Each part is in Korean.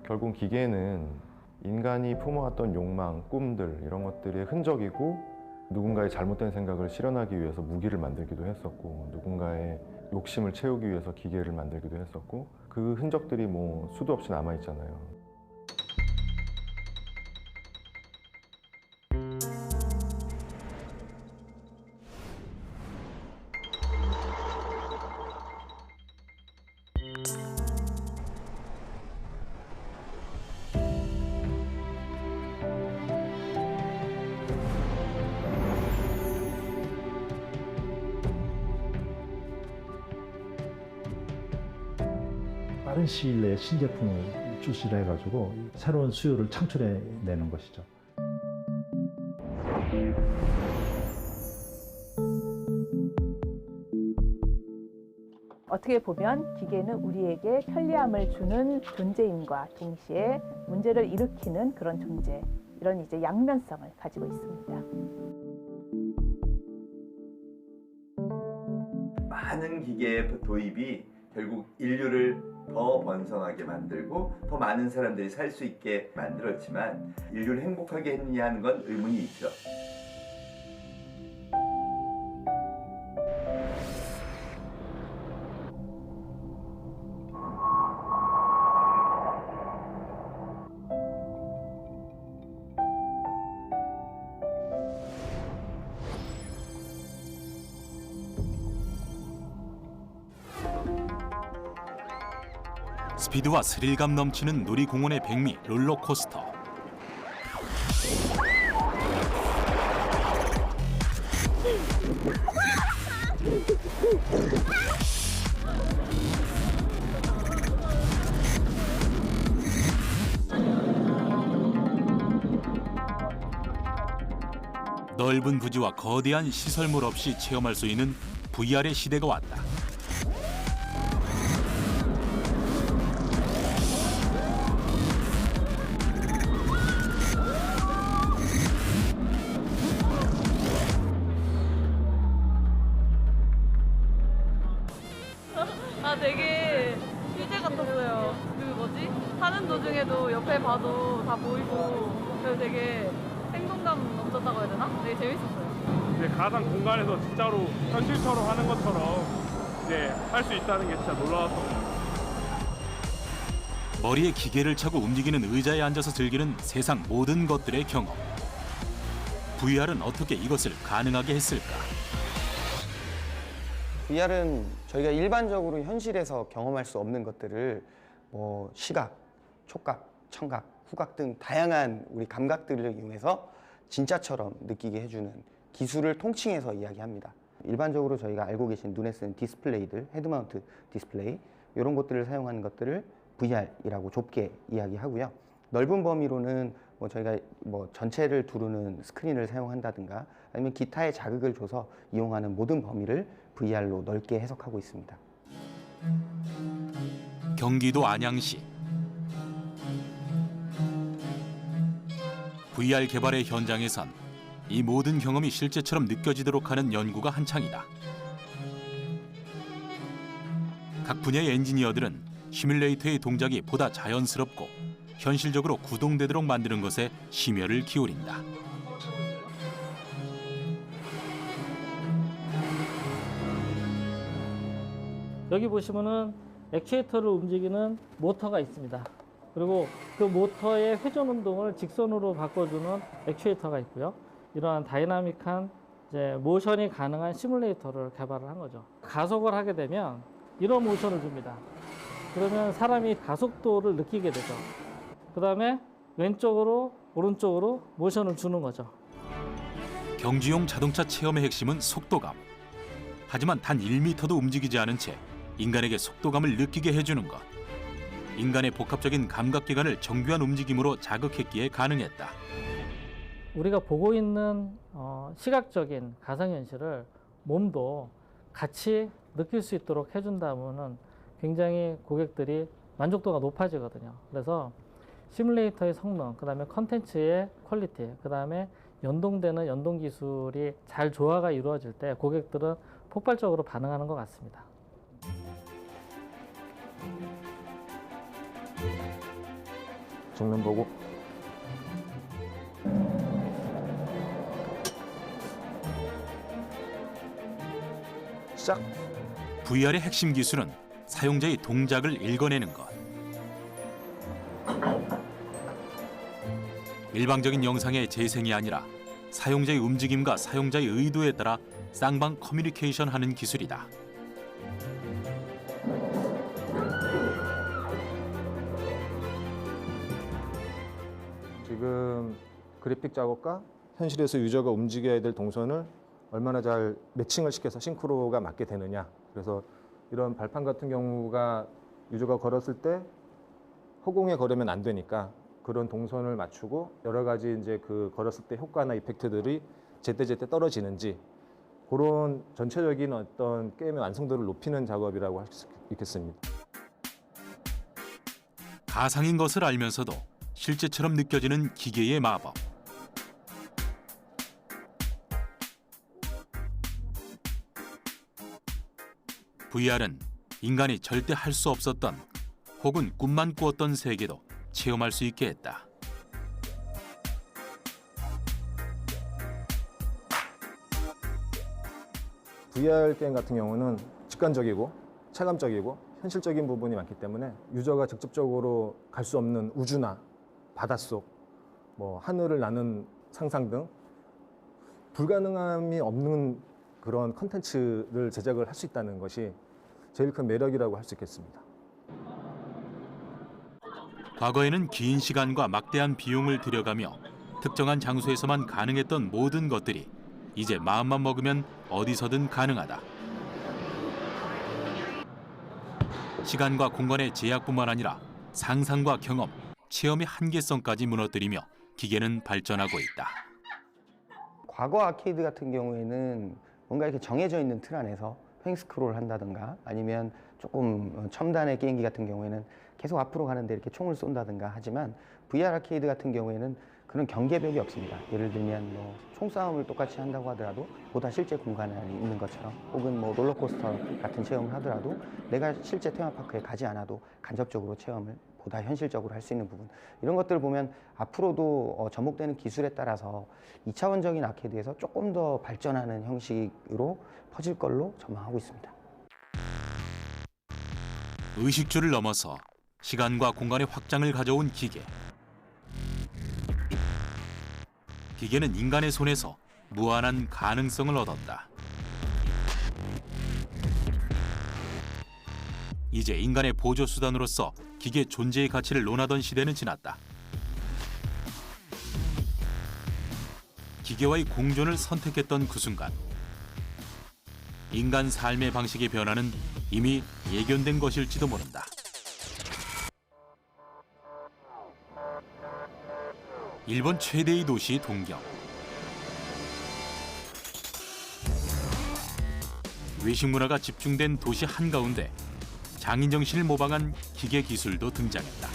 결국 기계는 인간이 품어왔던 욕망, 꿈들 이런 것들의 흔적이고 누군가의 잘못된 생각을 실현하기 위해서 무기를 만들기도 했었고 누군가의 욕심을 채우기 위해서 기계를 만들기도 했었고 그 흔적들이 뭐 수도 없이 남아있잖아요. 빠른 시일 내에 신제품을 출시를 해가지고 새로운 수요를 창출해내는 것이죠. 어떻게 보면 기계는 우리에게 편리함을 주는 존재임과 동시에 문제를 일으키는 그런 존재, 이런 이제 양면성을 가지고 있습니다. 많은 기계의 도입이 결국 인류를 더 번성하게 만들고 더 많은 사람들이 살 수 있게 만들었지만 인류를 행복하게 했느냐 하는 건 의문이 있죠. 스피드와 스릴감 넘치는 놀이공원의 백미 롤러코스터. 넓은 부지와 거대한 시설물 없이 체험할 수 있는 VR의 시대가 왔다. 아, 되게 휴재 같았어요. 그 뭐지? 타는 도중에도 옆에 봐도 다 보이고 그래서 되게 생동감 넘쳤다고 해야 되나? 되게 재밌었어요. 이제 가상 공간에서 진짜로 현실처럼 하는 것처럼 이제 할 수 있다는 게 진짜 놀라웠던 것 같아요. 머리에 기계를 차고 움직이는 의자에 앉아서 즐기는 세상 모든 것들의 경험. VR은 어떻게 이것을 가능하게 했을까? VR은 저희가 일반적으로 현실에서 경험할 수 없는 것들을 뭐 시각, 촉각, 청각, 후각 등 다양한 우리 감각들을 이용해서 진짜처럼 느끼게 해주는 기술을 통칭해서 이야기합니다. 일반적으로 저희가 알고 계신 눈에 쓰는 디스플레이들, 헤드마운트 디스플레이 이런 것들을 사용하는 것들을 VR이라고 좁게 이야기하고요. 넓은 범위로는 뭐 저희가 뭐 전체를 두르는 스크린을 사용한다든가 아니면 기타의 자극을 줘서 이용하는 모든 범위를 VR로 넓게 해석하고 있습니다. 경기도 안양시. VR 개발의 현장에선 이 모든 경험이 실제처럼 느껴지도록 하는 연구가 한창이다. 각 분야의 엔지니어들은 시뮬레이터의 동작이 보다 자연스럽고 현실적으로 구동되도록 만드는 것에 심혈을 기울인다. 여기 보시면은 액추에이터를 움직이는 모터가 있습니다. 그리고 그 모터의 회전 운동을 직선으로 바꿔주는 액추에이터가 있고요. 이러한 다이나믹한 이제 모션이 가능한 시뮬레이터를 개발을 한 거죠. 가속을 하게 되면 이런 모션을 줍니다. 그러면 사람이 가속도를 느끼게 되죠. 그 다음에 왼쪽으로 오른쪽으로 모션을 주는 거죠. 경주용 자동차 체험의 핵심은 속도감. 하지만 단 1m도 움직이지 않은 채 인간에게 속도감을 느끼게 해주는 것. 인간의 복합적인 감각기관을 정교한 움직임으로 자극했기에 가능했다. 우리가 보고 있는 시각적인 가상현실을 몸도 같이 느낄 수 있도록 해준다면 굉장히 고객들이 만족도가 높아지거든요. 그래서 시뮬레이터의 성능, 그 다음에 컨텐츠의 퀄리티, 그 다음에 연동되는 연동 기술이 잘 조화가 이루어질 때 고객들은 폭발적으로 반응하는 것 같습니다. 정면 보고. 시작. VR의 핵심 기술은 사용자의 동작을 읽어내는 것. 일방적인 영상의 재생이 아니라 사용자의 움직임과 사용자의 의도에 따라 쌍방 커뮤니케이션하는 기술이다. 지금 그래픽 작업과 현실에서 유저가 움직여야 될 동선을 얼마나 잘 매칭을 시켜서 싱크로가 맞게 되느냐. 그래서 이런 발판 같은 경우가 유저가 걸었을 때 허공에 걸으면 안 되니까 그런 동선을 맞추고 여러 가지 이제 그 걸었을 때 효과나 이펙트들이 제때제때 떨어지는지 그런 전체적인 어떤 게임의 완성도를 높이는 작업이라고 할 수 있겠습니다. 가상인 것을 알면서도 실제처럼 느껴지는 기계의 마법. VR은 인간이 절대 할 수 없었던 혹은 꿈만 꾸었던 세계도 체험할 수 있게 했다. VR 게임 같은 경우는 직관적이고 체감적이고 현실적인 부분이 많기 때문에 유저가 직접적으로 갈 수 없는 우주나 바닷속, 뭐 하늘을 나는 상상 등 불가능함이 없는 그런 컨텐츠를 제작을 할 수 있다는 것이 제일 큰 매력이라고 할 수 있겠습니다. 과거에는 긴 시간과 막대한 비용을 들여가며 특정한 장소에서만 가능했던 모든 것들이 이제 마음만 먹으면 어디서든 가능하다. 시간과 공간의 제약뿐만 아니라 상상과 경험, 체험의 한계성까지 무너뜨리며 기계는 발전하고 있다. 과거 아케이드 같은 경우에는 뭔가 이렇게 정해져 있는 틀 안에서 횡 스크롤 한다든가 아니면 조금 첨단의 게임기 같은 경우에는 계속 앞으로 가는데 이렇게 총을 쏜다든가 하지만 VR 아케이드 같은 경우에는 그런 경계벽이 없습니다. 예를 들면 뭐 총싸움을 똑같이 한다고 하더라도 보다 실제 공간 안에 있는 것처럼 혹은 뭐 롤러코스터 같은 체험을 하더라도 내가 실제 테마파크에 가지 않아도 간접적으로 체험을 보다 현실적으로 할 수 있는 부분 이런 것들을 보면 앞으로도 접목되는 기술에 따라서 2차원적인 아케이드에서 조금 더 발전하는 형식으로 퍼질 걸로 전망하고 있습니다. 의식주를 넘어서 시간과 공간의 확장을 가져온 기계. 기계는 인간의 손에서 무한한 가능성을 얻었다. 이제 인간의 보조 수단으로서 기계 존재의 가치를 논하던 시대는 지났다. 기계와의 공존을 선택했던 그 순간, 인간 삶의 방식의 변화는 이미 예견된 것일지도 모른다. 일본 최대의 도시 동경. 외식 문화가 집중된 도시 한가운데 장인 정신을 모방한 기계 기술도 등장했다.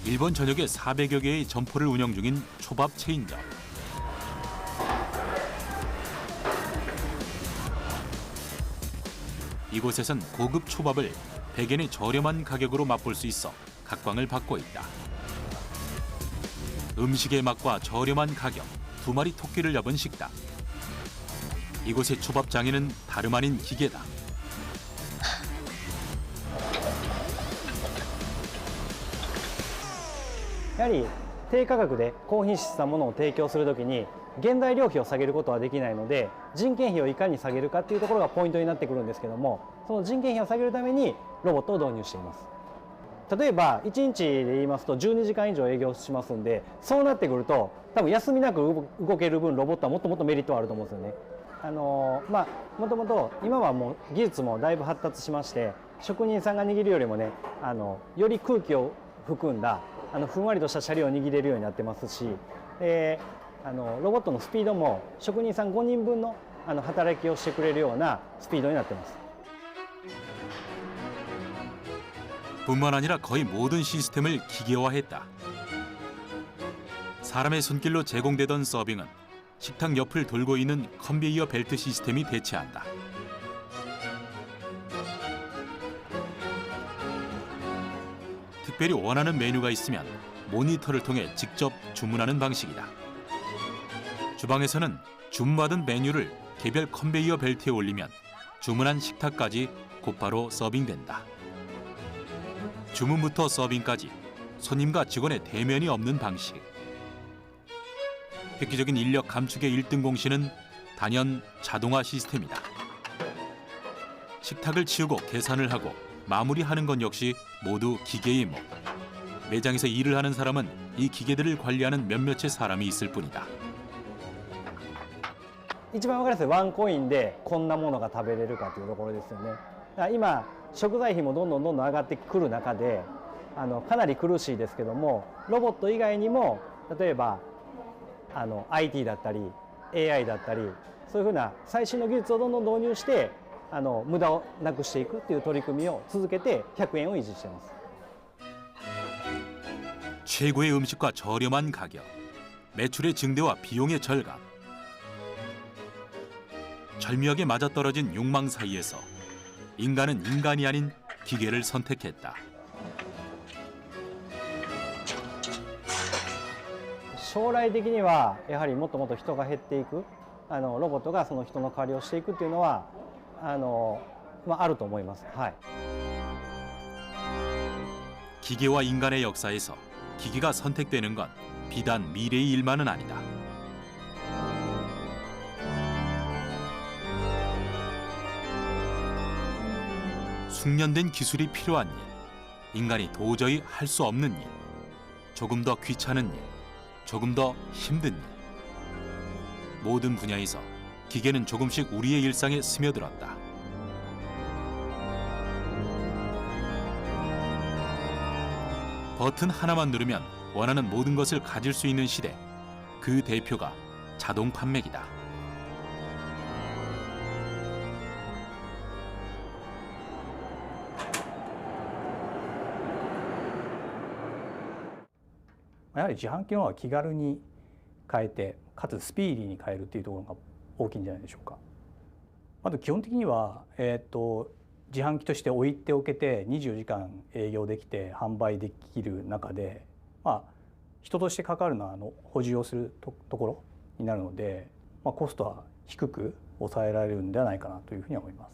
일본 전역에 400여 개의 점포를 운영 중인 초밥 체인점. 이곳에선 고급 초밥을 백엔의 저렴한 가격으로 맛볼 수 있어 각광을 받고 있다. 음식의 맛과 저렴한 가격, 2마리 토끼를 잡은 식당. 이곳의 초밥장에는 다름 아닌 기계다.やはり低価格で高品質なものを提供するときに原材料費を下げることはできないので人件費をいかに下げるかというところがポイントになってくるんですけどもその人件費を下げるためにロボットを導入しています。例えば1日で言いますと12時間以上営業しますんでそうなってくると多分休みなく動ける分ロボットはもっともっとメリットはあると思うんですよね。もともと今はもう技術もだいぶ発達しまして職人さんが握るよりもねより空気を含んだふんわりとしたシャリを握れるようになってますしロボットのスピードも職人さん5人分の働きをしてくれるようなスピードになってます。 뿐만 아니라 거의 모든 시스템을 기계화했다. 사람의 손길로 제공되던 서빙은 식탁 옆을 돌고 있는 컨베이어 벨트 시스템이 대체한다. 특별히 원하는 메뉴가 있으면 모니터를 통해 직접 주문하는 방식이다. 주방에서는 주문받은 메뉴를 개별 컨베이어 벨트에 올리면 주문한 식탁까지 곧바로 서빙된다. 주문부터 서빙까지 손님과 직원의 대면이 없는 방식. 획기적인 인력 감축의 1등 공신은 단연 자동화 시스템이다. 식탁을 치우고 계산을 하고 마무리하는 건 역시 모두 기계의 목. 매장에서 일을 하는 사람은 이 기계들을 관리하는 몇몇의 사람이 있을 뿐이다. 一番分かりやすいワンコインでこんなものが食べれるかというところですよね。だから今食材費もどんどん上がってくる中でかなり苦しいですけども、ロボット以外にも例えばIT だったり AI だったりそういうふうな最新の技術をどんどん導入して無駄をなくしていくっていう取り組みを続けて100円を維持しています。 최고의 음식과 저렴한 가격, 매출의 증대와 비용의 절감. 절묘하게 맞아떨어진 욕망 사이에서 인간은 인간이 아닌 기계를 선택했다. 将来的にはやはりもっともっと人が減っていく、ロボットがその人の代わりをしていくっていうのはあると思います。はい。 기계와 인간의 역사에서 기계가 선택되는 건 비단 미래의 일만은 아니다. 숙련된 기술이 필요한 일, 인간이 도저히 할 수 없는 일, 조금 더 귀찮은 일, 조금 더 힘든 일. 모든 분야에서 기계는 조금씩 우리의 일상에 스며들었다. 버튼 하나만 누르면 원하는 모든 것을 가질 수 있는 시대. 그 대표가 자동 판매기다.やはり自販機の方が気軽に変えてかつスピーディーに変えるっていうところが大きいんじゃないでしょうか。あと基本的には、自販機として置いておけて24時間営業できて販売できる中で、人として関わるのは補充をするところになるので、コストは低く抑えられるんではないかなというふうに思います。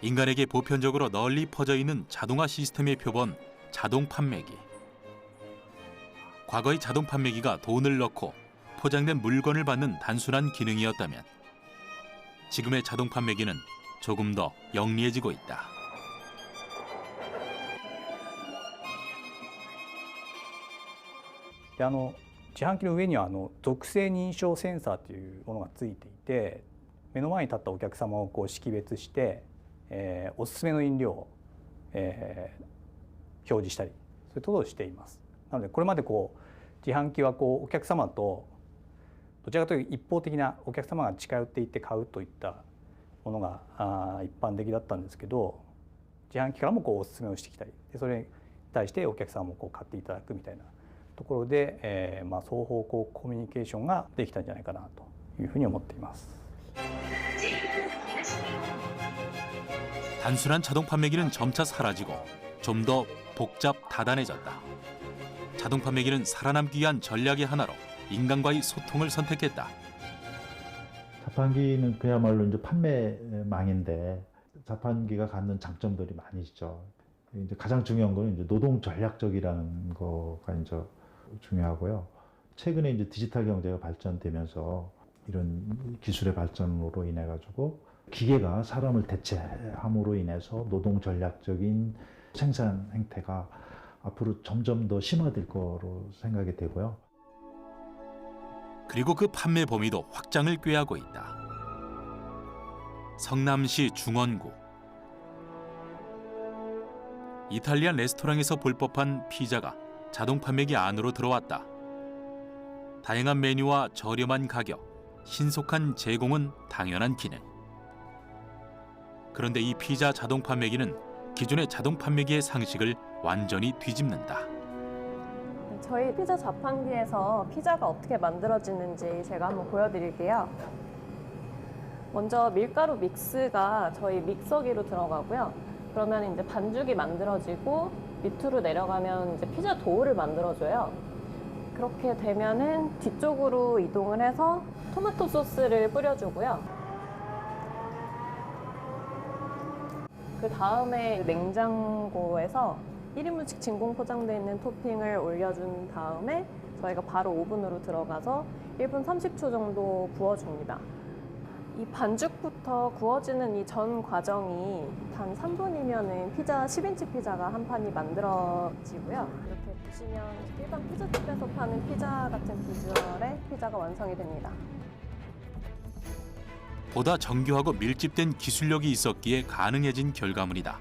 인간에게 보편적으로 널리 퍼져 있는 자동화 시스템의 표본 자동 판매기. 과거의 자동 판매기가 돈을 넣고 포장된 물건을 받는 단순한 기능이었다면 지금의 자동 판매기는 조금 더 영리해지고 있다.で自販機の上には属性認証センサーというものがついていて、目の前に立ったお客様をこう識別して、おすすめの飲料を、表示したりそういうことをしています。なのでこれまで自販機はお客様とどちらかというと一方的なお客様が近寄っていって買うといったものが一般的だったんですけど、自販機からもおすすめをしてきたりでそれに対してお客様も買っていただくみたいなところで、双方向コミュニケーションができたんじゃないかなというふうに思っています。 단순한 자동 판매기는 점차 사라지고 좀 더 복잡 다단해졌다. 자동 판매기는 살아남기 위한 전략의 하나로 인간과의 소통을 선택했다. 자판기는 그야말로 이제 판매망인데 자판기가 갖는 장점들이 많이 있죠. 이제 가장 중요한 거는 이제 노동 전략적이라는 거가 이제 중요하고요. 최근에 이제 디지털 경제가 발전되면서 이런 기술의 발전으로 인해 가지고 기계가 사람을 대체함으로 인해서 노동 전략적인 생산 행태가 앞으로 점점 더 심화될 거로 생각이 되고요. 그리고 그 판매 범위도 확장을 꾀하고 있다. 성남시 중원구. 이탈리안 레스토랑에서 볼 법한 피자가 자동 판매기 안으로 들어왔다. 다양한 메뉴와 저렴한 가격, 신속한 제공은 당연한 기능. 그런데 이 피자 자동 판매기는 기존의 자동 판매기의 상식을 완전히 뒤집는다. 저희 피자 자판기에서 피자가 어떻게 만들어지는지 제가 한번 보여드릴게요. 먼저 밀가루 믹스가 저희 믹서기로 들어가고요. 그러면 이제 반죽이 만들어지고 밑으로 내려가면 이제 피자 도우를 만들어줘요. 그렇게 되면은 뒤쪽으로 이동을 해서 토마토 소스를 뿌려주고요. 그 다음에 냉장고에서 1인분씩 진공 포장되어 있는 토핑을 올려준 다음에 저희가 바로 오븐으로 들어가서 1분 30초 정도 구워줍니다. 이 반죽부터 구워지는 이 전 과정이 단 3분이면은 피자 10인치 피자가 한 판이 만들어지고요. 이렇게 보시면 일반 피자집에서 파는 피자 같은 비주얼의 피자가 완성이 됩니다. 보다 정교하고 밀집된 기술력이 있었기에 가능해진 결과물이다.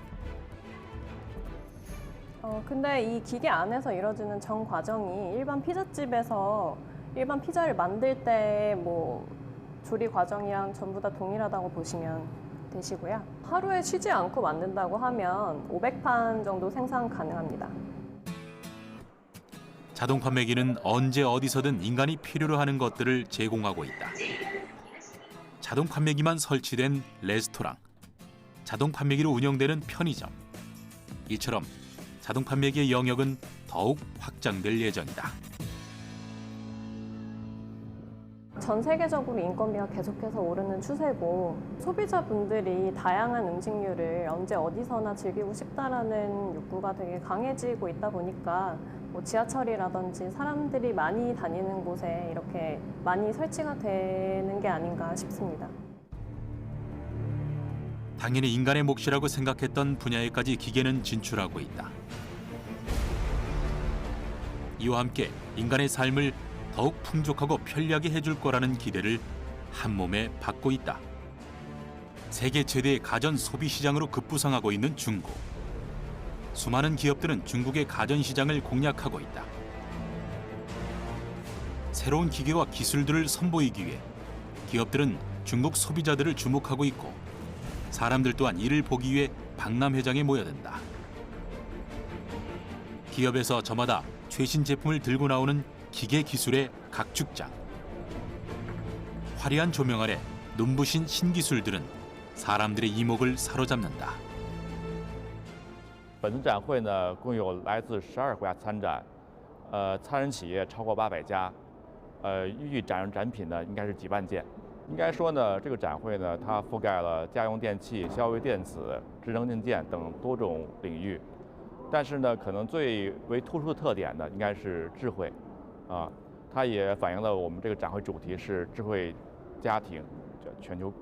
근데 이 기계 안에서 이루어지는 전 과정이 일반 피자집에서 일반 피자를 만들 때 뭐 조리 과정이랑 전부 다 동일하다고 보시면 되시고요. 하루에 쉬지 않고 만든다고 하면 500판 정도 생산 가능합니다. 자동 판매기는 언제 어디서든 인간이 필요로 하는 것들을 제공하고 있다. 자동 판매기만 설치된 레스토랑, 자동 판매기로 운영되는 편의점. 이처럼 자동 판매기의 영역은 더욱 확장될 예정이다. 전 세계적으로 인건비가 계속해서 오르는 추세고 소비자분들이 다양한 음식류를 언제 어디서나 즐기고 싶다라는 욕구가 되게 강해지고 있다 보니까 뭐 지하철이라든지 사람들이 많이 다니는 곳에 이렇게 많이 설치가 되는 게 아닌가 싶습니다. 당연히 인간의 몫이라고 생각했던 분야에까지 기계는 진출하고 있다. 이와 함께 인간의 삶을 더욱 풍족하고 편리하게 해줄 거라는 기대를 한몸에 받고 있다. 세계 최대의 가전 소비 시장으로 급부상하고 있는 중국. 수많은 기업들은 중국의 가전 시장을 공략하고 있다. 새로운 기계와 기술들을 선보이기 위해 기업들은 중국 소비자들을 주목하고 있고 사람들 또한 이를 보기 위해 박람회장에 모여든다. 기업에서 저마다 최신 제품을 들고 나오는 기계 기술의 각축장. 화려한 조명 아래 눈부신 신기술들은 사람들의 이목을 사로잡는다. 本次展会呢，共有来自12国家参展，参展企业超过800家，预计展品呢应该是几万件。应该说呢，这个展会呢，它覆盖了家用电器、消费电子、智能硬件等多种领域。但是呢，可能最为突出的特点呢，应该是智慧，它也反映了我们这个展会主题是智慧家庭，全球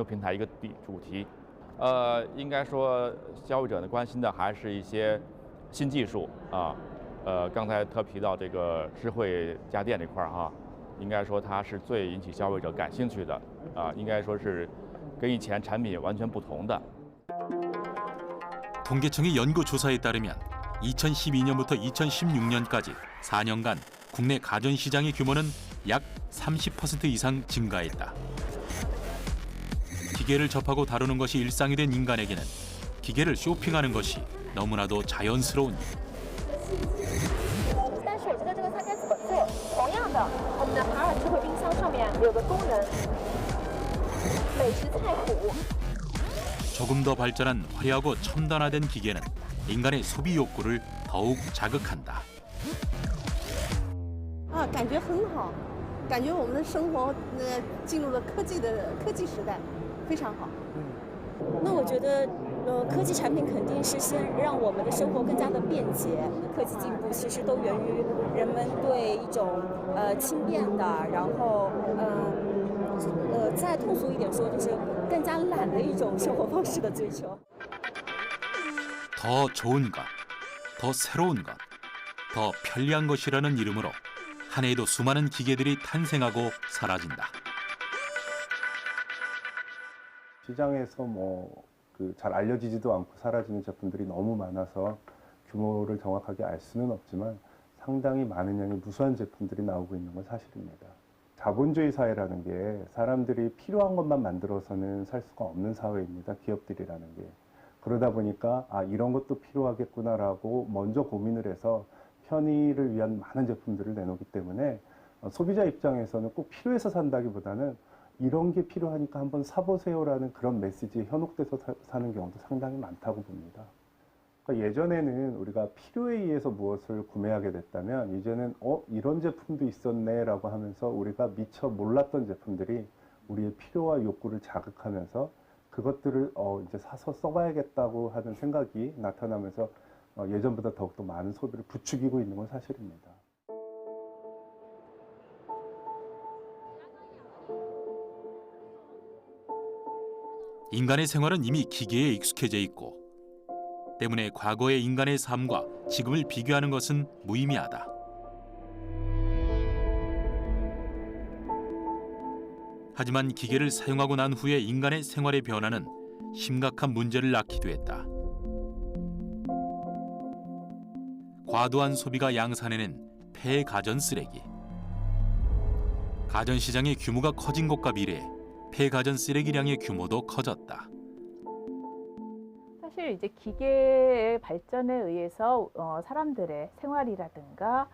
平台一个主题。应该说消费者呢关心的还是一些新技术啊，刚才特提到这个智慧家电这块应该说它是最引起消费者感兴趣的应该说是跟以前产品完全不同的。 통계청의 연구조사에 따르면 2012년부터 2016년까지 4년간 국내 가전시장의 규모는 약 30% 이상 증가했다. 기계를 접하고 다루는 것이 일상이 된 인간에게는 기계를 쇼핑하는 것이 너무나도 자연스러운 일. 但是我觉得这个它该怎么做？同样的，我们的海尔智慧冰箱上面有个功能，美食菜谱。 조금 더 발전한 화려하고 첨단화된 기계는 인간의 소비 욕구를 더욱 자극한다. 感觉很好，感觉我们的生活进入了科技时代，非常好。那我觉得，科技产品肯定是先让我们的生活更加的便捷。科技进步其实都源于人们对一种轻便的，然后再通俗一点说，就是更加懒的一种生活方式的追求。 더 좋은 것, 더 새로운 것, 더 편리한 것이라는 이름으로 한 해에도 수많은 기계들이 탄생하고 사라진다. 시장에서 잘 알려지지도 않고 사라지는 제품들이 너무 많아서 규모를 정확하게 알 수는 없지만 상당히 많은 양의 무수한 제품들이 나오고 있는 건 사실입니다. 자본주의 사회라는 게 사람들이 필요한 것만 만들어서는 살 수가 없는 사회입니다. 기업들이라는 게. 그러다 보니까 이런 것도 필요하겠구나라고 먼저 고민을 해서 편의를 위한 많은 제품들을 내놓기 때문에 소비자 입장에서는 꼭 필요해서 산다기보다는 이런 게 필요하니까 한번 사보세요라는 그런 메시지에 현혹돼서 사는 경우도 상당히 많다고 봅니다. 그러니까 예전에는 우리가 필요에 의해서 무엇을 구매하게 됐다면 이제는 이런 제품도 있었네라고 하면서 우리가 미처 몰랐던 제품들이 우리의 필요와 욕구를 자극하면서 그것들을 이제 사서 써봐야겠다고 하는 생각이 나타나면서 예전보다 더욱더 많은 소비를 부추기고 있는 건 사실입니다. 인간의 생활은 이미 기계에 익숙해져 있고 때문에 과거의 인간의 삶과 지금을 비교하는 것은 무의미하다. 하지만 기계를 사용하고 난 후에 인간의 생활의 변화는 심각한 문제를 낳기도 했다. 과도한 소비가 양산해낸 폐 가전 쓰레기. 가전 시장의 규모가 커진 것과 비례해 폐 가전 쓰레기량의 규모도 커졌다. 사실 이제 기계의 발전에 의해서 사람들의 생활이라든가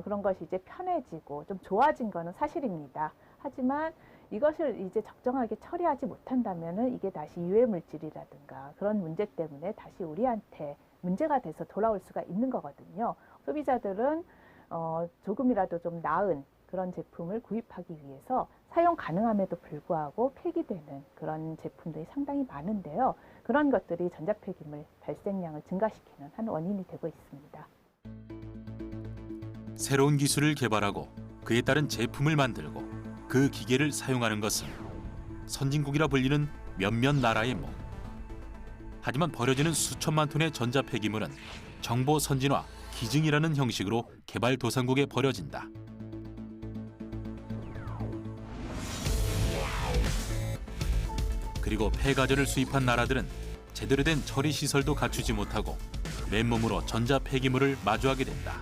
그런 것이 이제 편해지고 좀 좋아진 거는 사실입니다. 하지만 이것을 이제 적정하게 처리하지 못한다면은 이게 다시 유해 물질이라든가 그런 문제 때문에 다시 우리한테 문제가 돼서 돌아올 수가 있는 거거든요. 소비자들은 조금이라도 좀 나은 그런 제품을 구입하기 위해서 사용 가능함에도 불구하고 폐기되는 그런 제품들이 상당히 많은데요. 그런 것들이 전자폐기물 발생량을 증가시키는 한 원인이 되고 있습니다. 새로운 기술을 개발하고 그에 따른 제품을 만들고 그 기계를 사용하는 것은 선진국이라 불리는 몇몇 나라의 목. 하지만 버려지는 수천만 톤의 전자폐기물은 정보 선진화, 기증이라는 형식으로 개발도상국에 버려진다. 그리고 폐가전을 수입한 나라들은 제대로 된 처리 시설도 갖추지 못하고 맨몸으로 전자폐기물을 마주하게 된다.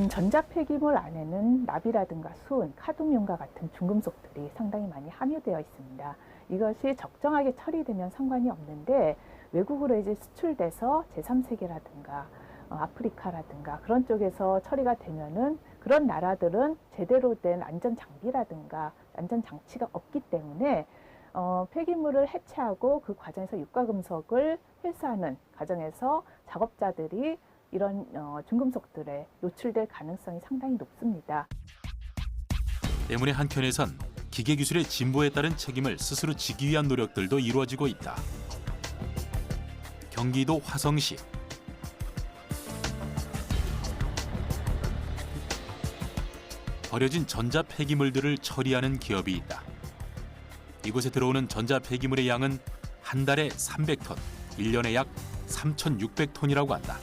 전자폐기물 안에는 납이라든가 수은, 카드뮴과 같은 중금속들이 상당히 많이 함유되어 있습니다. 이것이 적정하게 처리되면 상관이 없는데 외국으로 이제 수출돼서 제3세계라든가 아프리카라든가 그런 쪽에서 처리가 되면은 그런 나라들은 제대로 된 안전 장비라든가 안전 장치가 없기 때문에 폐기물을 해체하고 그 과정에서 유가금속을 회수하는 과정에서 작업자들이 이런 중금속들에 노출될 가능성이 상당히 높습니다. 때문에 한켠에선 기계 기술의 진보에 따른 책임을 스스로 지기 위한 노력들도 이루어지고 있다. 경기도 화성시. 버려진 전자 폐기물들을 처리하는 기업이 있다. 이곳에 들어오는 전자 폐기물의 양은 한 달에 300톤, 1년에 약 3,600톤이라고 한다.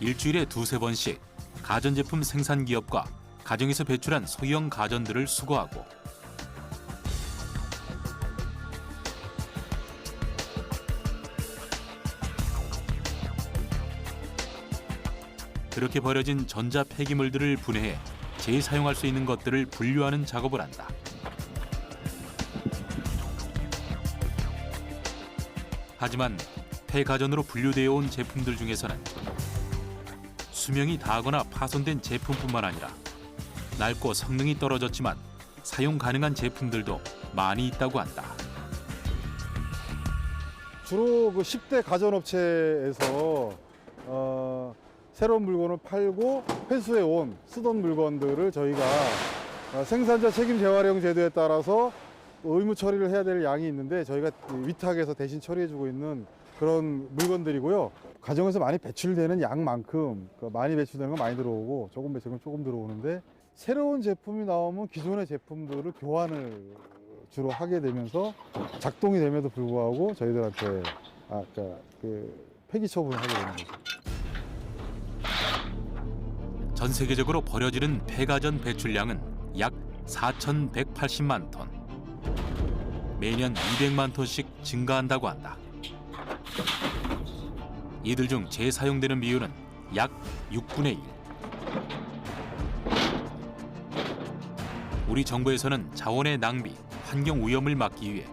일주일에 두세 번씩 가전제품 생산 기업과 가정에서 배출한 소형 가전들을 수거하고 그렇게 버려진 전자 폐기물들을 분해해 재사용할 수 있는 것들을 분류하는 작업을 한다. 하지만 폐가전으로 분류되어 온 제품들 중에서는 수명이 다하거나 파손된 제품뿐만 아니라 낡고 성능이 떨어졌지만 사용 가능한 제품들도 많이 있다고 한다. 주로 그 10대 가전업체에서 새로운 물건을 팔고 회수해 온 쓰던 물건들을 저희가 생산자 책임 재활용 제도에 따라서 의무 처리를 해야 될 양이 있는데 저희가 위탁해서 대신 처리해주고 있는 그런 물건들이고요. 가정에서 많이 배출되는 양만큼 많이 배출되는 건 많이 들어오고 조금 배출되는 건 조금 들어오는데 새로운 제품이 나오면 기존의 제품들을 교환을 주로 하게 되면서 작동이 됨에도 불구하고 저희들한테 폐기 처분을 하게 되는 거죠. 전 세계적으로 버려지는 폐가전 배출량은 약 4,180만 톤. 매년 200만 톤씩 증가한다고 한다. 이들 중 재사용되는 비율은 약 6분의 1. 우리 정부에서는 자원의 낭비, 환경 오염을 막기 위해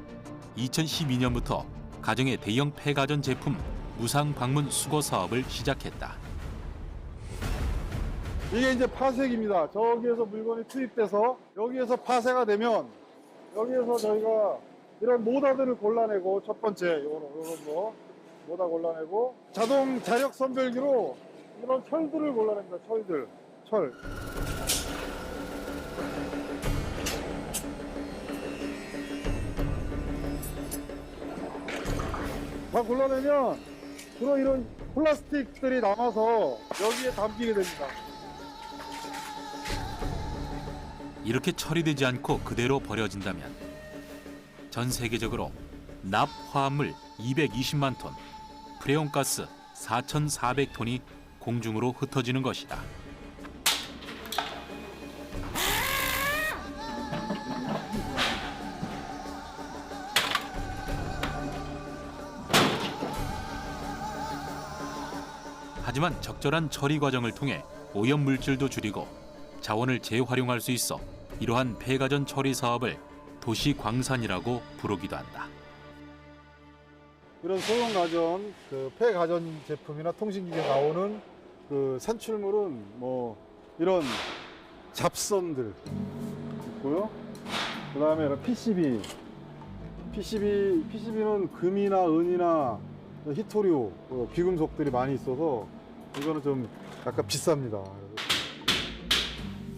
2012년부터 가정의 대형 폐가전 제품 무상 방문 수거 사업을 시작했다. 이게 이제 파쇄기입니다. 저기에서 물건이 투입돼서 여기에서 파쇄가 되면 여기에서 저희가 이런 모다들을 골라내고 첫 번째 요런 거 모다 골라내고 자동 자력 선별기로 이런 철들을 골라냅니다. 철. 다 골라내면 주로 이런 플라스틱들이 남아서 여기에 담기게 됩니다. 이렇게 처리되지 않고 그대로 버려진다면 전 세계적으로 납 화합물 220만 톤, 프레온가스 4,400톤이 공중으로 흩어지는 것이다. 하지만 적절한 처리 과정을 통해 오염 물질도 줄이고 자원을 재활용할 수 있어 이러한 폐가전 처리 사업을 도시광산이라고 부르기도 한다. 이런 소형 가전, 폐가전 제품이나 통신기계에 나오는 산출물은 뭐 이런 잡선들 있고요. 그다음에 이런 PCB는 금이나 은이나 히토류, 비금속들이 많이 있어서 이거는 좀 약간 비쌉니다.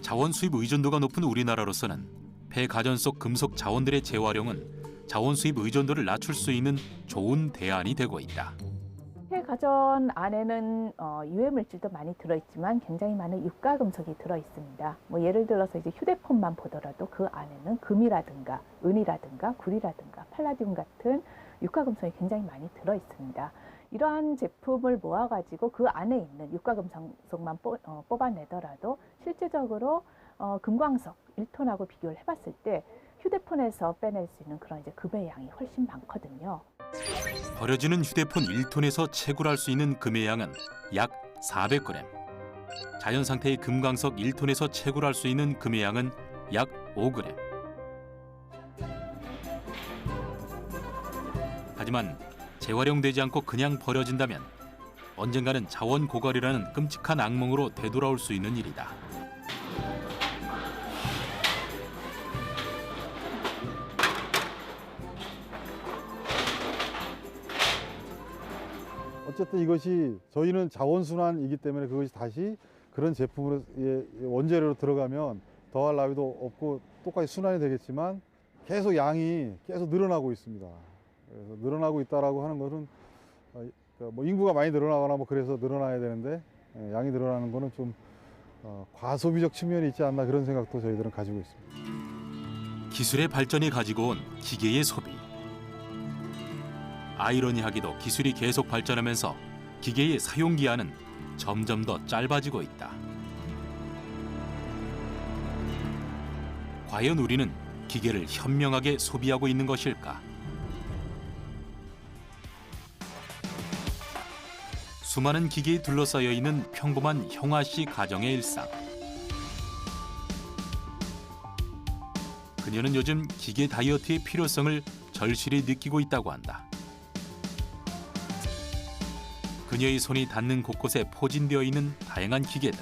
자원 수입 의존도가 높은 우리나라로서는 폐가전 속 금속 자원들의 재활용은 자원 수입 의존도를 낮출 수 있는 좋은 대안이 되고 있다. 폐가전 안에는 유해 물질도 많이 들어있지만 굉장히 많은 유가 금속이 들어있습니다. 뭐 예를 들어서 이제 휴대폰만 보더라도 그 안에는 금이라든가 은이라든가 구리라든가 팔라디움 같은 유가 금속이 굉장히 많이 들어있습니다. 이러한 제품을 모아가지고 그 안에 있는 유가 금속만 뽑아내더라도 실제적으로 금광석 1톤하고 비교를 해봤을 때 휴대폰에서 빼낼 수 있는 그런 이제 금의 양이 훨씬 많거든요. 버려지는 휴대폰 1톤에서 채굴할 수 있는 금의 양은 약 400g. 자연 상태의 금광석 1톤에서 채굴할 수 있는 금의 양은 약 5g. 하지만 재활용되지 않고 그냥 버려진다면 언젠가는 자원 고갈이라는 끔찍한 악몽으로 되돌아올 수 있는 일이다. 어쨌든 이것이 저희는 자원순환이기 때문에 그것이 다시 그런 제품으로 원재료로 들어가면 더할 나위도 없고 똑같이 순환이 되겠지만 계속 양이 계속 늘어나고 있습니다. 그래서 늘어나고 있다라고 하는 것은 뭐 인구가 많이 늘어나거나 뭐 그래서 늘어나야 되는데 양이 늘어나는 거는 좀 과소비적 측면이 있지 않나 그런 생각도 저희들은 가지고 있습니다. 기술의 발전이 가지고 온 기계의 소비. 아이러니하게도 기술이 계속 발전하면서 기계의 사용 기한은 점점 더 짧아지고 있다. 과연 우리는 기계를 현명하게 소비하고 있는 것일까? 수많은 기계에 둘러싸여 있는 평범한 형아 씨 가정의 일상. 그녀는 요즘 기계 다이어트의 필요성을 절실히 느끼고 있다고 한다. 그녀의 손이 닿는 곳곳에 포진되어 있는 다양한 기계들.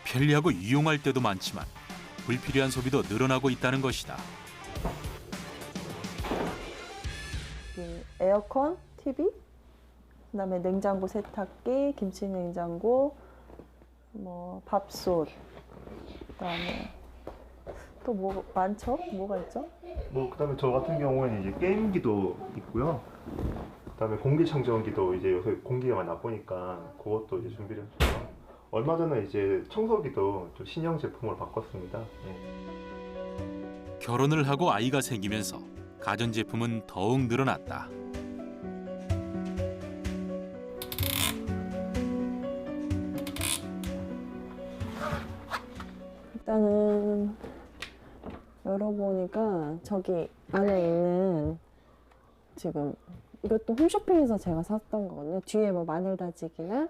편리하고 유용할 때도 많지만 불필요한 소비도 늘어나고 있다는 것이다. 에어컨, TV, 그다음에 냉장고, 세탁기, 김치 냉장고, 뭐 밥솥, 그다음에 또 뭐 많죠? 뭐가 있죠? 뭐 그다음에 저 같은 경우에는 이제 게임기도 있고요. 그다음에 공기청정기도 이제 요새 공기가 많이 나쁘니까 그것도 이제 준비를 했어요. 얼마 전에 이제 청소기도 좀 신형 제품으로 바꿨습니다. 결혼을 하고 아이가 생기면서 가전제품은 더욱 늘어났다. 일단은 열어보니까 저기 안에 있는 지금 이것도 홈쇼핑에서 제가 샀던 거거든요. 뒤에 뭐 마늘 다지기나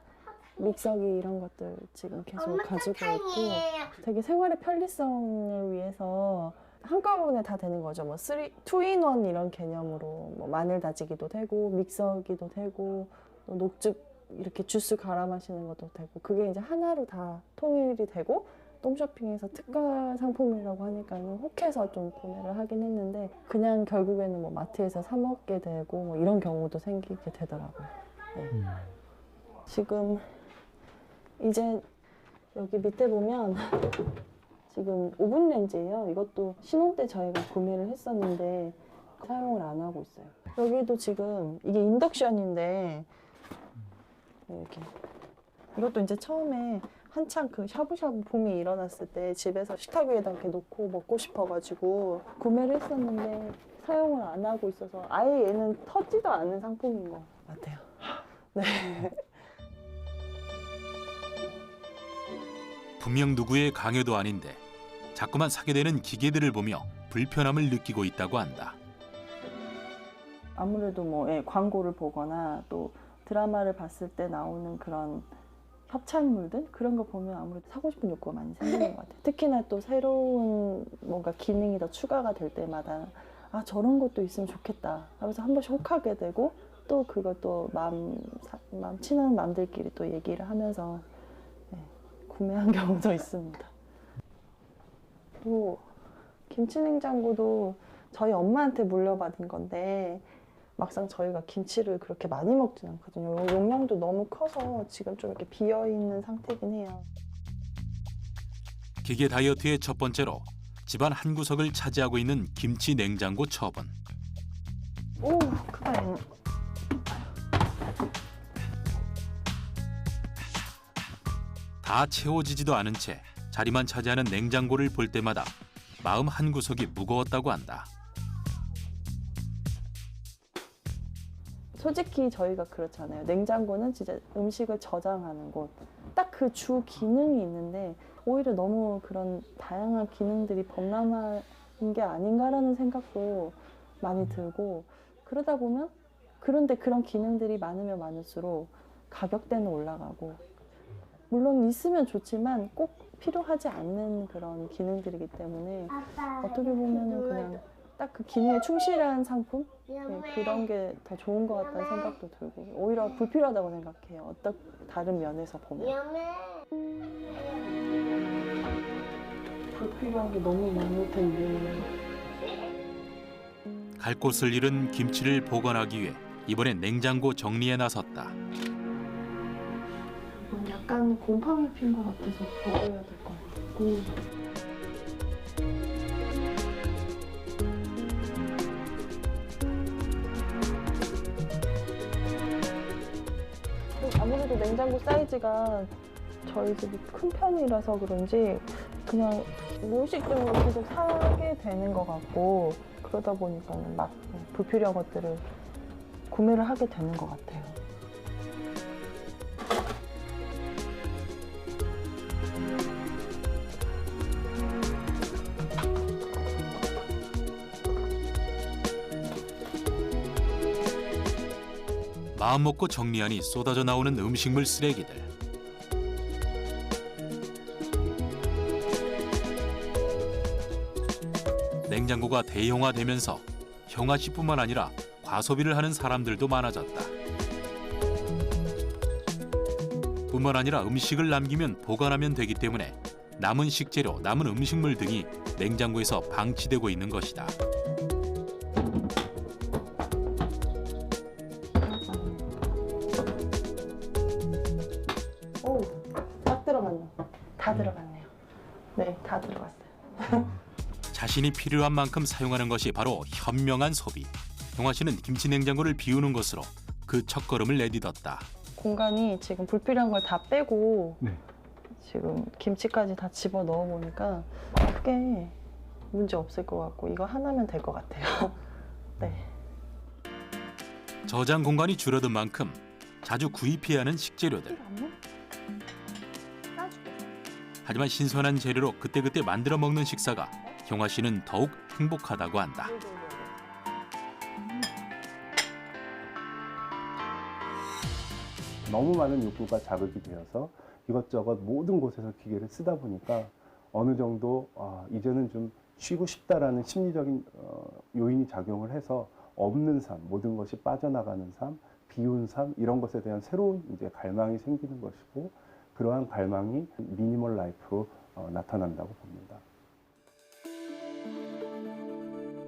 믹서기 이런 것들 지금 계속 가지고 있고 되게 생활의 편리성을 위해서 한꺼번에 다 되는 거죠. 뭐 2in1 이런 개념으로 뭐 마늘 다지기도 되고 믹서기도 되고 녹즙 이렇게 주스 갈아 마시는 것도 되고 그게 이제 하나로 다 통일이 되고 홈쇼핑에서 특가 상품이라고 하니까 혹해서 좀 구매를 하긴 했는데 그냥 결국에는 뭐 마트에서 사 먹게 되고 뭐 이런 경우도 생기게 되더라고요. 네. 지금 이제 여기 밑에 보면 지금 오븐 렌즈예요. 이것도 신혼 때 저희가 구매를 했었는데 사용을 안 하고 있어요. 여기도 지금 이게 인덕션인데 이렇게 이것도 이제 처음에 한창 그 샤브샤브 붐이 일어났을 때 집에서 식탁 위에다 이렇게 놓고 먹고 싶어가지고 구매를 했었는데 사용을 안 하고 있어서 아예 얘는 터지도 않는 상품인 것 같아요. 네. 분명 누구의 강요도 아닌데 자꾸만 사게 되는 기계들을 보며 불편함을 느끼고 있다고 한다. 아무래도 뭐 광고를 보거나 또 드라마를 봤을 때 나오는 그런 협찬물들 그런 거 보면 아무래도 사고 싶은 욕구가 많이 생기는 것 같아요. 특히나 또 새로운 뭔가 기능이 더 추가가 될 때마다 아 저런 것도 있으면 좋겠다 하면서 한 번씩 혹하게 되고 또 그것도 마음 친한 맘들끼리 또 얘기를 하면서 구매한 경우도 있습니다. 또 김치냉장고도 저희 엄마한테 물려받은 건데 막상 저희가 김치를 그렇게 많이 먹진 않거든요. 용량도 너무 커서 지금 좀 이렇게 비어있는 상태긴 해요. 기계 다이어트의 첫 번째로 집안 한 구석을 차지하고 있는 김치 냉장고 처분. 오, 크다 얘는. 다 채워지지도 않은 채 자리만 차지하는 냉장고를 볼 때마다 마음 한 구석이 무거웠다고 한다. 솔직히 저희가 그렇잖아요. 냉장고는 진짜 음식을 저장하는 곳. 딱 그 주 기능이 있는데 오히려 너무 그런 다양한 기능들이 범람한 게 아닌가라는 생각도 많이 들고 그러다 보면 그런데 그런 기능들이 많으면 많을수록 가격대는 올라가고 물론 있으면 좋지만 꼭 필요하지 않는 그런 기능들이기 때문에 어떻게 보면은 그냥 딱 그 기능에 충실한 상품? 그런 게 더 좋은 것 같다는 생각도 들고 오히려 불필요하다고 생각해요. 다른 면에서 보면. 불필요한 게 너무 많을 텐데. 갈 곳을 잃은 김치를 보관하기 위해 이번엔 냉장고 정리에 나섰다. 이건 약간 곰팡이 핀 것 같아서 버려야 될 것 같고. 아무래도 냉장고 사이즈가 저희 집이 큰 편이라서 그런지 그냥 무의식적으로 계속 사게 되는 것 같고 그러다 보니까는 막 불필요한 것들을 구매를 하게 되는 것 같아요. 마음 먹고 정리하니 쏟아져 나오는 음식물 쓰레기들. 냉장고가 대형화되면서 형아씨뿐만 아니라 과소비를 하는 사람들도 많아졌다. 뿐만 아니라 음식을 남기면 보관하면 되기 때문에 남은 식재료, 남은 음식물 등이 냉장고에서 방치되고 있는 것이다. 오, 딱 들어갔네요. 다 들어갔네요. 네, 다 들어갔어요. 자신이 필요한 만큼 사용하는 것이 바로 현명한 소비. 형아 씨는 김치 냉장고를 비우는 것으로 그 첫걸음을 내딛었다. 공간이 지금 불필요한 걸 다 빼고 지금 김치까지 다 집어 넣어 보니까 크게 문제 없을 것 같고 이거 하나면 될 것 같아요. 네. 저장 공간이 줄어든 만큼 자주 구입해야 하는 식재료들. 하지만 신선한 재료로 그때그때 만들어 먹는 식사가 경화 씨는 더욱 행복하다고 한다. 너무 많은 욕구가 자극이 되어서 이것저것 모든 곳에서 기계를 쓰다 보니까 어느 정도 이제는 좀 쉬고 싶다라는 심리적인 요인이 작용을 해서 없는 삶, 모든 것이 빠져나가는 삶, 비운 삶 이런 것에 대한 새로운 이제 갈망이 생기는 것이고 그러한 갈망이 미니멀 라이프로 나타난다고 봅니다.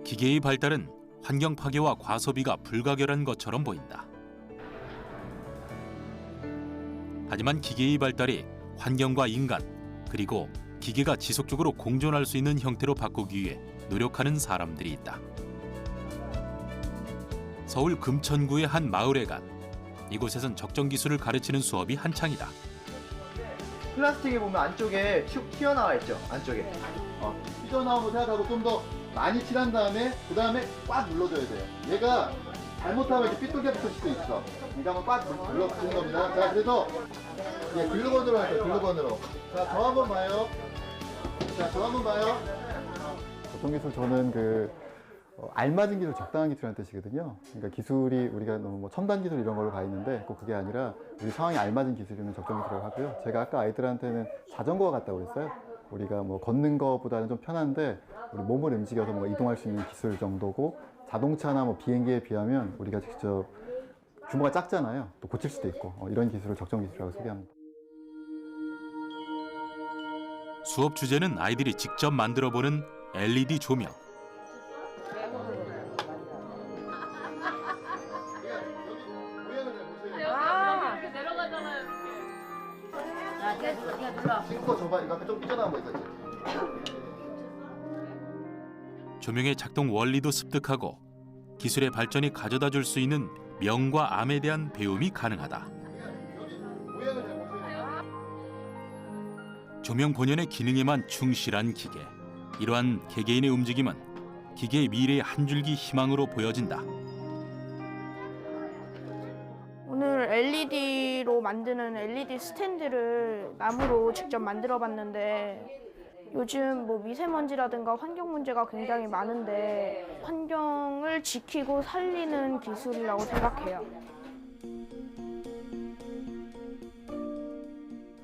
기계의 발달은 환경 파괴와 과소비가 불가결한 것처럼 보인다. 하지만 기계의 발달이 환경과 인간 그리고 기계가 지속적으로 공존할 수 있는 형태로 바꾸기 위해 노력하는 사람들이 있다. 서울 금천구의 한 마을에 간 이곳에선 적정 기술을 가르치는 수업이 한창이다. 플라스틱에 보면 안쪽에 쭉 튀어나와 있죠. 안쪽에 튀어나온 거 생각하고 좀 더 많이 칠한 다음에 그 다음에 꽉 눌러줘야 돼요. 얘가 잘못하면 이렇게 삐뚤게 붙을 수도 있어. 그러니까 한번 꽉 눌러주는 겁니다. 자, 그래서 글루건으로 할게요. 글루건으로. 자, 저 한번 봐요. 자, 저 한번 봐요. 적정 기술 저는 알맞은 기술, 적당한 기술이라는 뜻이거든요. 그러니까 기술이 우리가 너무 뭐 첨단 기술 이런 걸로 가 있는데 꼭 그게 아니라 우리 상황에 알맞은 기술이면 적정 기술이라고 하고요. 제가 아까 아이들한테는 자전거가 같다고 그랬어요. 우리가 뭐 걷는 거보다는 좀 편한데 우리 몸을 움직여서 뭐 이동할 수 있는 기술 정도고 자동차나 뭐 비행기에 비하면 우리가 직접 규모가 작잖아요. 또 고칠 수도 있고 이런 기술을 적정 기술이라고 소개합니다. 수업 주제는 아이들이 직접 만들어보는 LED 조명. 이렇게 내려가잖아요. 이렇게. 싱커 줘봐. 이거 아까 좀 삐져나온 거 있었지? 조명의 작동 원리도 습득하고 기술의 발전이 가져다 줄 수 있는 명과 암에 대한 배움이 가능하다. 조명 본연의 기능에만 충실한 기계. 이러한 개개인의 움직임은 기계의 미래의 한 줄기 희망으로 보여진다. 오늘 LED로 만드는 LED 스탠드를 나무로 직접 만들어 봤는데 요즘 뭐 미세먼지라든가 환경 문제가 굉장히 많은데 환경을 지키고 살리는 기술이라고 생각해요.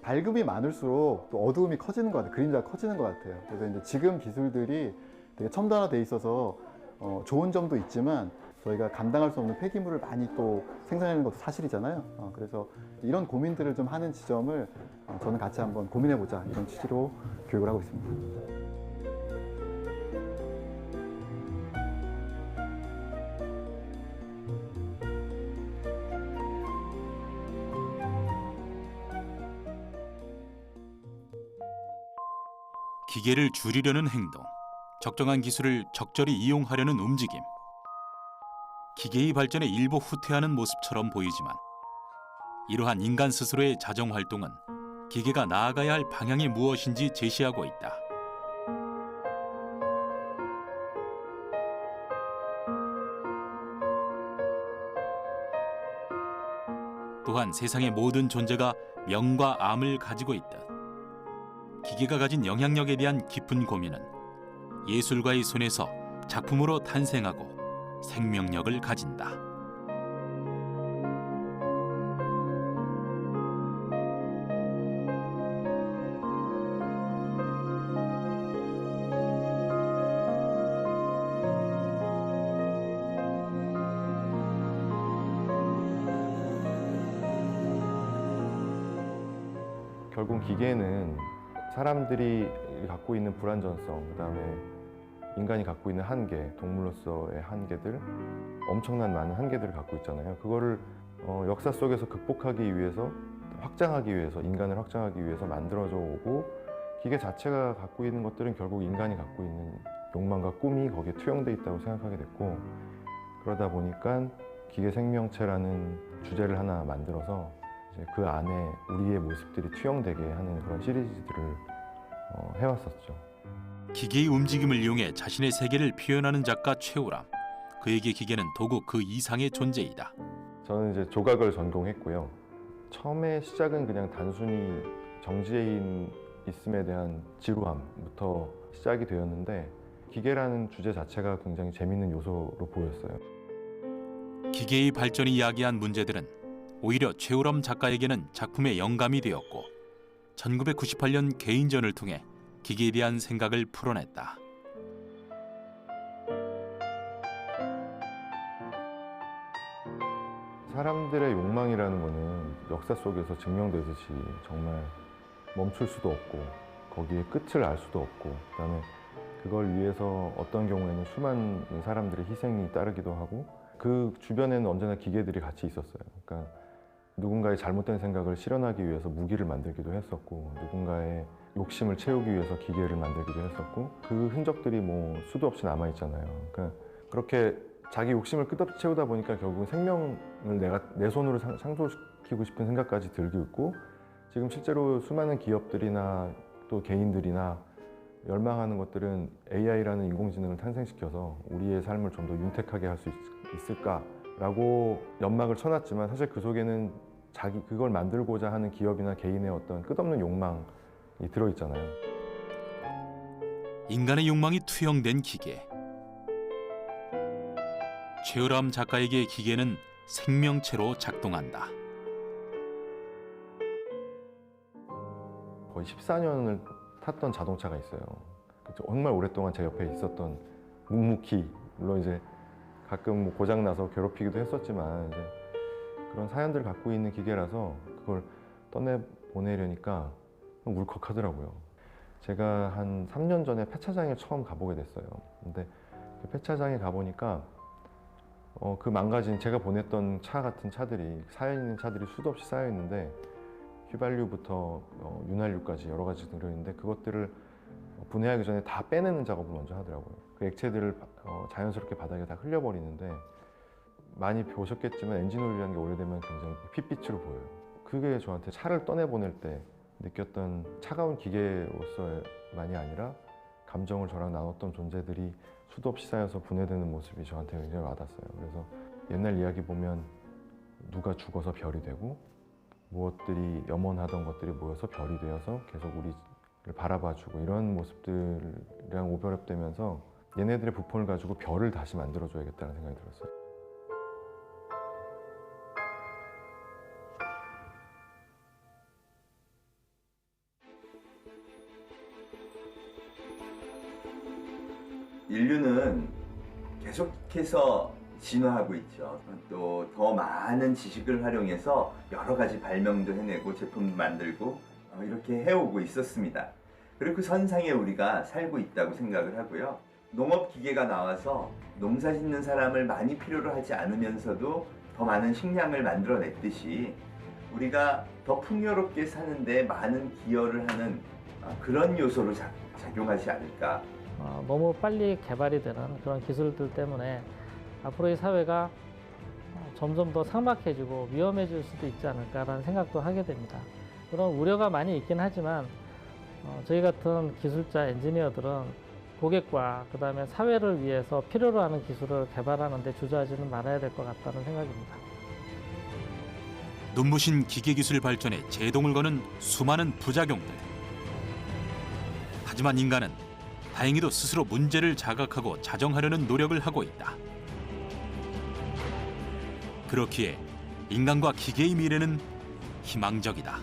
밝음이 많을수록 또 어두움이 커지는 것 같아요. 그림자가 커지는 것 같아요. 그래서 이제 지금 기술들이 되게 첨단화돼 있어서 좋은 점도 있지만 저희가 감당할 수 없는 폐기물을 많이 또 생산하는 것도 사실이잖아요. 그래서 이런 고민들을 좀 하는 지점을 저는 같이 한번 고민해보자 이런 취지로 교육을 하고 있습니다. 기계를 줄이려는 행동, 적정한 기술을 적절히 이용하려는 움직임. 기계의 발전에 일부 후퇴하는 모습처럼 보이지만 이러한 인간 스스로의 자정 활동은 기계가 나아가야 할 방향이 무엇인지 제시하고 있다. 또한 세상의 모든 존재가 명과 암을 가지고 있듯 기계가 가진 영향력에 대한 깊은 고민은 예술가의 손에서 작품으로 탄생하고 생명력을 가진다. 결국 기계는 사람들이 갖고 있는 불완전성, 그다음에 인간이 갖고 있는 한계, 동물로서의 한계들, 엄청난 많은 한계들을 갖고 있잖아요. 그거를 역사 속에서 극복하기 위해서, 확장하기 위해서, 인간을 확장하기 위해서 만들어져 오고 기계 자체가 갖고 있는 것들은 결국 인간이 갖고 있는 욕망과 꿈이 거기에 투영돼 있다고 생각하게 됐고 그러다 보니까 기계 생명체라는 주제를 하나 만들어서 이제 그 안에 우리의 모습들이 투영되게 하는 그런 시리즈들을 해왔었죠. 기계의 움직임을 이용해 자신의 세계를 표현하는 작가 최우람. 그에게 기계는 도구 그 이상의 존재이다. 저는 이제 조각을 전공했고요. 처음에 시작은 그냥 단순히 정지해인 있음에 대한 지루함부터 시작이 되었는데 기계라는 주제 자체가 굉장히 재밌는 요소로 보였어요. 기계의 발전이 이야기한 문제들은 오히려 최우람 작가에게는 작품의 영감이 되었고 1998년 개인전을 통해 기계에 대한 생각을 풀어냈다. 사람들의 욕망이라는 거는 역사 속에서 증명되듯이 정말 멈출 수도 없고 거기에 끝을 알 수도 없고 그다음에 그걸 위해서 어떤 경우에는 수많은 사람들의 희생이 따르기도 하고 그 주변에는 언제나 기계들이 같이 있었어요. 그러니까 누군가의 잘못된 생각을 실현하기 위해서 무기를 만들기도 했었고 누군가의 욕심을 채우기 위해서 기계를 만들기도 했었고 그 흔적들이 뭐 수도 없이 남아있잖아요. 그러니까 그렇게 자기 욕심을 끝없이 채우다 보니까 결국은 생명을 내가 내 손으로 창조시키고 싶은 생각까지 들고 있고 지금 실제로 수많은 기업들이나 또 개인들이나 열망하는 것들은 AI라는 인공지능을 탄생시켜서 우리의 삶을 좀 더 윤택하게 할 수 있을까라고 연막을 쳐놨지만 사실 그 속에는 자기 그걸 만들고자 하는 기업이나 개인의 어떤 끝없는 욕망이 들어있잖아요. 인간의 욕망이 투영된 기계. 최우람 작가에게 기계는 생명체로 작동한다. 거의 14년을 탔던 자동차가 있어요. 정말 오랫동안 제 옆에 있었던 묵묵히 물론 이제 가끔 뭐 고장 나서 괴롭히기도 했었지만 이제 그런 사연들을 갖고 있는 기계라서 그걸 떠내 보내려니까 울컥하더라고요. 제가 한 3년 전에 폐차장에 처음 가보게 됐어요. 근데 그 폐차장에 가보니까 그 망가진 제가 보냈던 차 같은 차들이 사연 있는 차들이 수도 없이 쌓여 있는데 휘발유부터 윤활유까지 여러 가지 들어있는데 그것들을 분해하기 전에 다 빼내는 작업을 먼저 하더라고요. 그 액체들을 자연스럽게 바닥에 다 흘려버리는데 많이 보셨겠지만 엔진오일이라는 게 오래되면 굉장히 핏빛으로 보여요. 그게 저한테 차를 떠내보낼 때 느꼈던 차가운 기계로서만이 아니라 감정을 저랑 나눴던 존재들이 수도 없이 쌓여서 분해되는 모습이 저한테 굉장히 와닿았어요. 그래서 옛날 이야기 보면 누가 죽어서 별이 되고 무엇들이 염원하던 것들이 모여서 별이 되어서 계속 우리를 바라봐주고 이런 모습들이랑 오버랩되면서 얘네들의 부품을 가지고 별을 다시 만들어줘야겠다는 생각이 들었어요. 인류는 계속해서 진화하고 있죠. 또 더 많은 지식을 활용해서 여러 가지 발명도 해내고 제품도 만들고 이렇게 해오고 있었습니다. 그리고 그 선상에 우리가 살고 있다고 생각을 하고요. 농업기계가 나와서 농사 짓는 사람을 많이 필요로 하지 않으면서도 더 많은 식량을 만들어냈듯이 우리가 더 풍요롭게 사는데 많은 기여를 하는 그런 요소로 작용하지 않을까. 너무 빨리 개발이 되는 그런 기술들 때문에 앞으로의 사회가 점점 더 삭막해지고 위험해질 수도 있지 않을까라는 생각도 하게 됩니다. 그런 우려가 많이 있긴 하지만 저희 같은 기술자, 엔지니어들은 고객과 그다음에 사회를 위해서 필요로 하는 기술을 개발하는 데 주저하지는 말아야 될 것 같다는 생각입니다. 눈부신 기계기술 발전에 제동을 거는 수많은 부작용들. 하지만 인간은 다행히도 스스로 문제를 자각하고 자정하려는 노력을 하고 있다. 그렇기에 인간과 기계의 미래는 희망적이다.